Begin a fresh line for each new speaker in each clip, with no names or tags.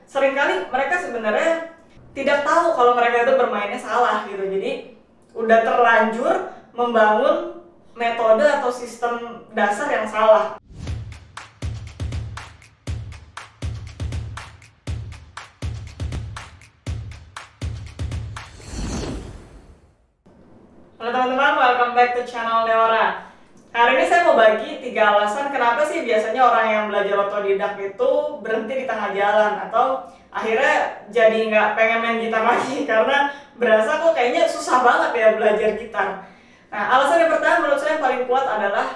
seringkali mereka sebenarnya tidak tahu kalau mereka itu bermainnya salah gitu. Jadi udah terlanjur membangun metode atau sistem dasar yang salah. Halo teman-teman, welcome back to channel Deora. Hari ini saya mau bagi 3 alasan kenapa sih biasanya orang yang belajar otodidak itu berhenti di tengah jalan atau akhirnya jadi nggak pengen main gitar lagi karena berasa kok kayaknya susah banget ya belajar gitar. Nah, alasan yang pertama menurut saya yang paling kuat adalah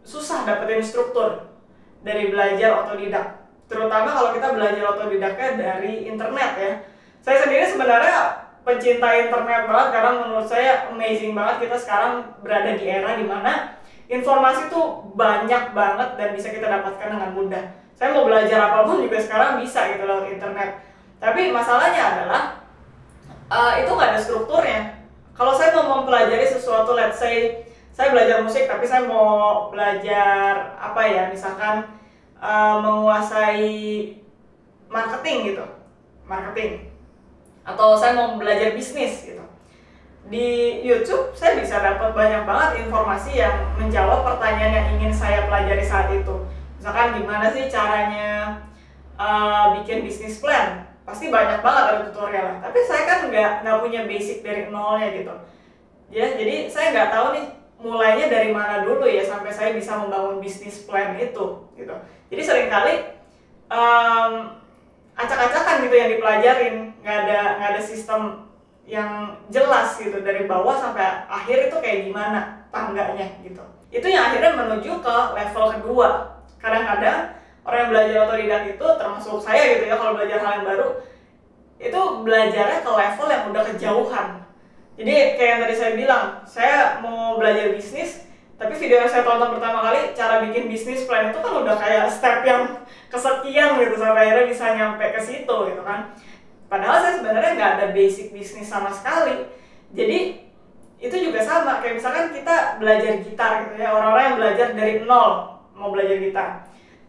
susah dapetin struktur dari belajar otodidak. Terutama kalau kita belajar otodidaknya dari internet ya. Saya sendiri sebenarnya pencinta internet banget karena menurut saya amazing banget kita sekarang berada di era dimana informasi tuh banyak banget dan bisa kita dapatkan dengan mudah. Saya mau belajar apapun juga sekarang bisa gitu lewat internet. Tapi masalahnya adalah itu nggak ada strukturnya. Kalau saya mau mempelajari sesuatu, let's say saya belajar musik tapi saya mau belajar apa ya, misalkan menguasai marketing gitu, atau saya mau belajar bisnis gitu. Di YouTube saya bisa dapat banyak banget informasi yang menjawab pertanyaan yang ingin saya pelajari saat itu. Misalkan gimana sih caranya bikin bisnis plan, pasti banyak banget ada tutorial. Tapi saya kan nggak punya basic dari nolnya gitu. Ya, jadi saya nggak tahu nih mulainya dari mana dulu ya sampai saya bisa membangun bisnis plan itu gitu. Jadi seringkali acak-acakan gitu yang dipelajarin, nggak ada sistem yang jelas gitu dari bawah sampai akhir itu kayak gimana tangganya gitu. Itu yang akhirnya menuju ke level kedua. Kadang-kadang orang yang belajar otodidak itu termasuk saya gitu ya, kalau belajar hal yang baru itu belajarnya ke level yang udah kejauhan. Jadi kayak yang tadi saya bilang, saya mau belajar bisnis tapi video yang saya tonton pertama kali cara bikin bisnis plan itu kan udah kayak step yang kesekian gitu sampai akhirnya bisa nyampe ke situ gitu kan. Padahal saya sebenarnya nggak ada basic bisnis sama sekali. Jadi itu juga sama kayak misalkan kita belajar gitar gitu ya, orang-orang yang belajar dari nol mau belajar gitar.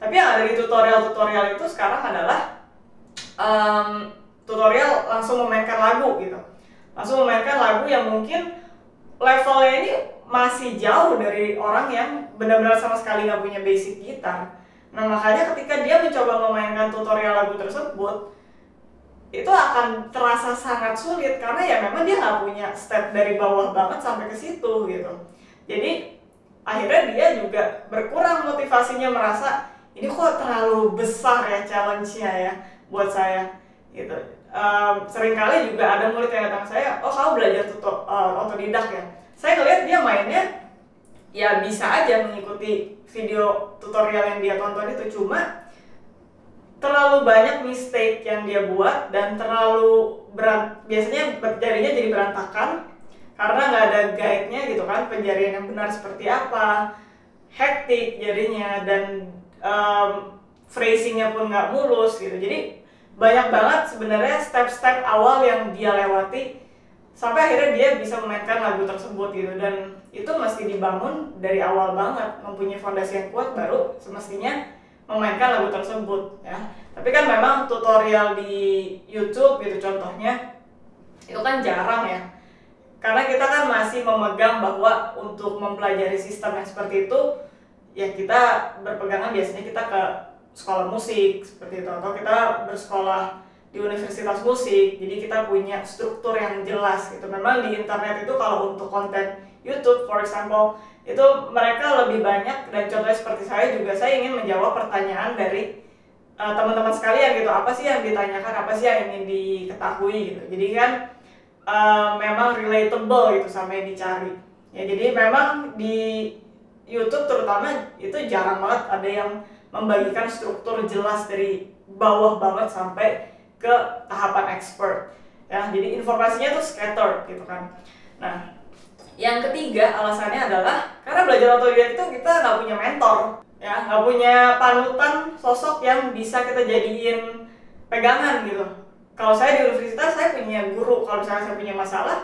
Tapi yang ada di tutorial itu sekarang adalah tutorial langsung memainkan lagu gitu. Langsung memainkan lagu yang mungkin levelnya ini masih jauh dari orang yang benar-benar sama sekali nggak punya basic gitar. Nah makanya ketika dia mencoba memainkan tutorial lagu tersebut, itu akan terasa sangat sulit karena ya memang dia nggak punya step dari bawah banget sampai ke situ gitu. Jadi akhirnya dia juga berkurang motivasinya, merasa ini kok terlalu besar ya challenge-nya ya buat saya gitu. Seringkali juga ada murid yang datang saya, oh kamu belajar otodidak ya. Saya ngeliat dia mainnya ya bisa aja mengikuti video tutorial yang dia tonton itu, cuma terlalu banyak mistake yang dia buat dan terlalu biasanya jarinya jadi berantakan karena nggak ada guide-nya gitu kan, penjarian yang benar seperti apa, hektik jadinya, dan phrasing-nya pun nggak mulus gitu. Jadi banyak banget sebenarnya step-step awal yang dia lewati sampai akhirnya dia bisa memainkan lagu tersebut gitu, dan itu mesti dibangun dari awal banget, mempunyai fondasi yang kuat baru semestinya memainkan lagu tersebut ya. Tapi kan memang tutorial di YouTube gitu contohnya itu kan jarang ya, karena kita kan masih memegang bahwa untuk mempelajari sistem yang seperti itu ya kita berpegangan biasanya kita ke sekolah musik seperti itu, atau kita bersekolah di universitas musik, jadi kita punya struktur yang jelas gitu. Memang di internet itu kalau untuk konten YouTube for example itu mereka lebih banyak, dan contohnya seperti saya juga, saya ingin menjawab pertanyaan dari teman-teman sekalian gitu, apa sih yang ditanyakan, apa sih yang ingin diketahui gitu. Jadi kan memang relatable gitu sampai dicari ya. Jadi memang di YouTube terutama itu jarang banget ada yang membagikan struktur jelas dari bawah banget sampai ke tahapan expert ya. Jadi informasinya tuh scattered gitu kan. Nah, yang ketiga alasannya adalah karena belajar otodidak itu kita nggak punya mentor ya, nggak punya panutan, sosok yang bisa kita jadiin pegangan gitu. Kalau saya di universitas saya punya guru, kalau misalnya saya punya masalah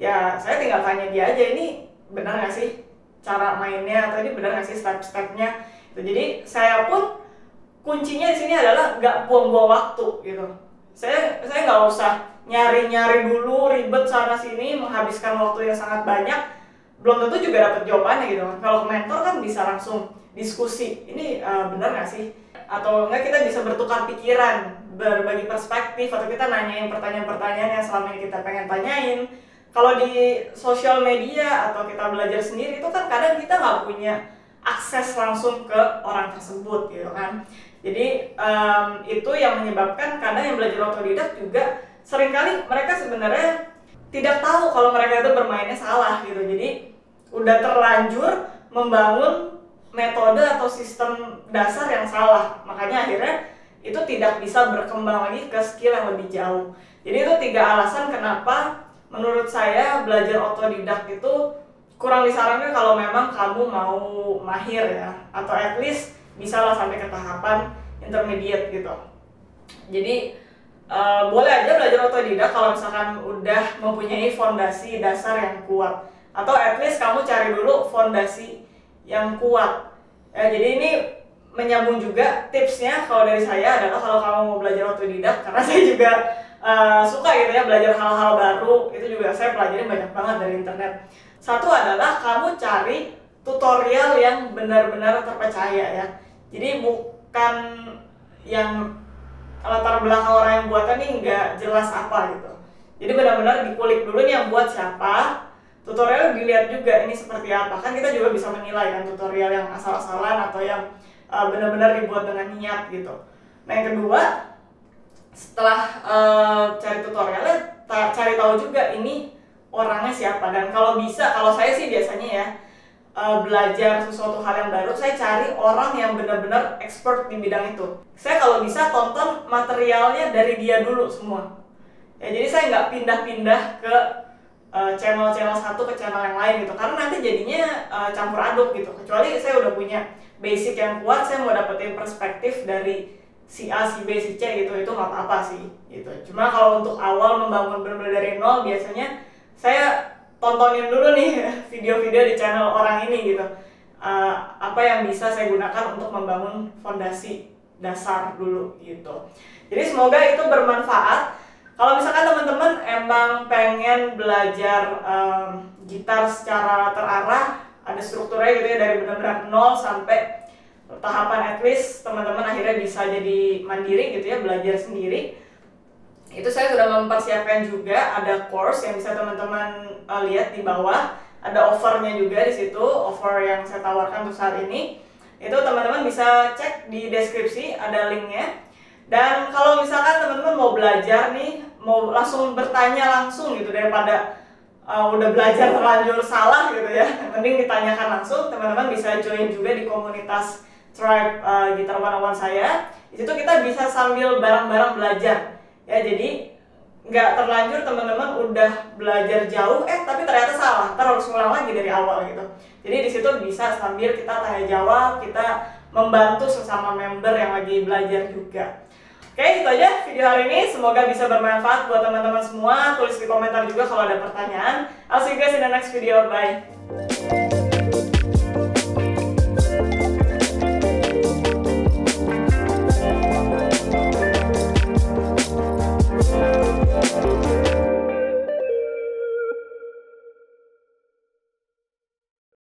ya saya tinggal tanya dia aja, ini benar nggak sih cara mainnya, atau ini benar nggak sih step-stepnya. Jadi saya pun kuncinya di sini adalah nggak buang-buang waktu gitu. Saya nggak usah nyari-nyari dulu, ribet sana sini, menghabiskan waktu yang sangat banyak, belum tentu juga dapat jawabannya gitu kan. Kalau ke mentor kan bisa langsung diskusi, ini benar nggak sih? Atau enggak kita bisa bertukar pikiran, berbagi perspektif, atau kita nanyain pertanyaan-pertanyaan yang selama ini kita pengen tanyain. Kalau di sosial media atau kita belajar sendiri itu kan kadang kita nggak punya akses langsung ke orang tersebut gitu kan. Jadi itu yang menyebabkan kadang yang belajar otodidak juga seringkali mereka sebenarnya tidak tahu kalau mereka itu bermainnya salah gitu. Jadi udah terlanjur membangun metode atau sistem dasar yang salah, makanya akhirnya itu tidak bisa berkembang lagi ke skill yang lebih jauh. Jadi itu 3 alasan kenapa menurut saya belajar otodidak itu kurang disarankan kalau memang kamu mau mahir ya, atau at least bisa lah sampai ke tahapan intermediate gitu. Jadi boleh aja belajar otodidak kalau misalkan udah mempunyai fondasi dasar yang kuat, atau at least kamu cari dulu fondasi yang kuat ya. Jadi ini menyambung juga tipsnya kalau dari saya adalah kalau kamu mau belajar otodidak, karena saya juga suka gitu ya belajar hal-hal baru, itu juga saya pelajarin banyak banget dari internet. Satu adalah kamu cari tutorial yang benar-benar terpercaya ya. Jadi bukan yang latar belakang orang yang buatnya nih nggak jelas apa gitu. Jadi benar-benar dikulik dulu nih yang buat siapa, tutorial dilihat juga ini seperti apa. Kan kita juga bisa menilai kan tutorial yang asal-asalan atau yang benar-benar dibuat dengan niat gitu. Nah yang kedua, setelah cari tutorialnya, cari tahu juga ini orangnya siapa. Dan kalau bisa, kalau saya sih biasanya ya belajar sesuatu hal yang baru, saya cari orang yang benar-benar expert di bidang itu. Saya kalau bisa tonton materialnya dari dia dulu semua. Ya, jadi saya nggak pindah-pindah ke channel-channel satu ke channel yang lain gitu, karena nanti jadinya campur aduk gitu. Kecuali saya udah punya basic yang kuat, saya mau dapetin perspektif dari si A, si B, si C gitu, itu nggak apa-apa sih gitu. Cuma kalau untuk awal membangun benar-benar dari nol, biasanya saya tontonin dulu nih video-video di channel orang ini gitu. Apa yang bisa saya gunakan untuk membangun fondasi dasar dulu gitu. Jadi semoga itu bermanfaat. Kalau misalkan teman-teman emang pengen belajar gitar secara terarah, ada strukturnya gitu ya, dari benar-benar nol sampai tahapan at least teman-teman akhirnya bisa jadi mandiri gitu ya, belajar sendiri. Itu saya sudah mempersiapkan juga, ada course yang bisa teman-teman lihat di bawah, ada offernya juga di situ, offer yang saya tawarkan untuk saat ini. Itu teman-teman bisa cek di deskripsi, ada linknya. Dan kalau misalkan teman-teman mau belajar nih, mau langsung bertanya langsung gitu, daripada udah belajar terlanjur salah gitu ya, mending ditanyakan langsung. Teman-teman bisa join juga di komunitas Tribe Gitar 101 saya. Di situ kita bisa sambil bareng-bareng belajar. Ya, jadi nggak terlanjur teman-teman udah belajar jauh, tapi ternyata salah, ntar harus ngulang lagi dari awal gitu. Jadi di situ bisa sambil kita tanya jawab, kita membantu sesama member yang lagi belajar juga. Oke, itu aja video hari ini. Semoga bisa bermanfaat buat teman-teman semua. Tulis di komentar juga kalau ada pertanyaan. I'll see you guys in the next video. Bye.